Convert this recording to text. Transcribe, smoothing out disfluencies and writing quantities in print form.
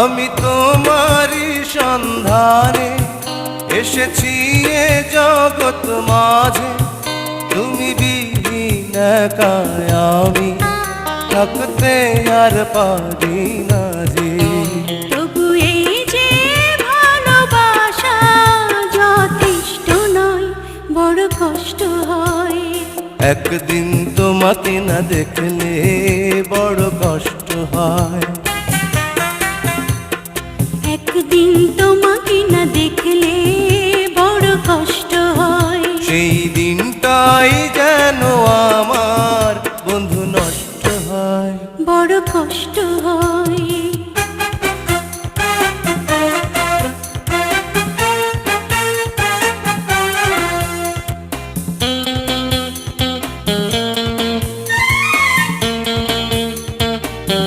আমি তোমারই সন্ধানে এসেছি এ জগৎ মাঝে, তুমি বিহীন একাই আমি থাকতে আর পারি না যে। তবু এই যে ভালোবাসা যথেষ্ট নয়, বড় কষ্ট হয়। একদিন তোমাকে না দেখলে বড় কষ্ট হয়। একদিন তোমাকে না দেখলে বড় কষ্ট হয়। সেই দিনটাই যেন আমার বন্ধু নষ্ট হয়, বড় কষ্ট হয়।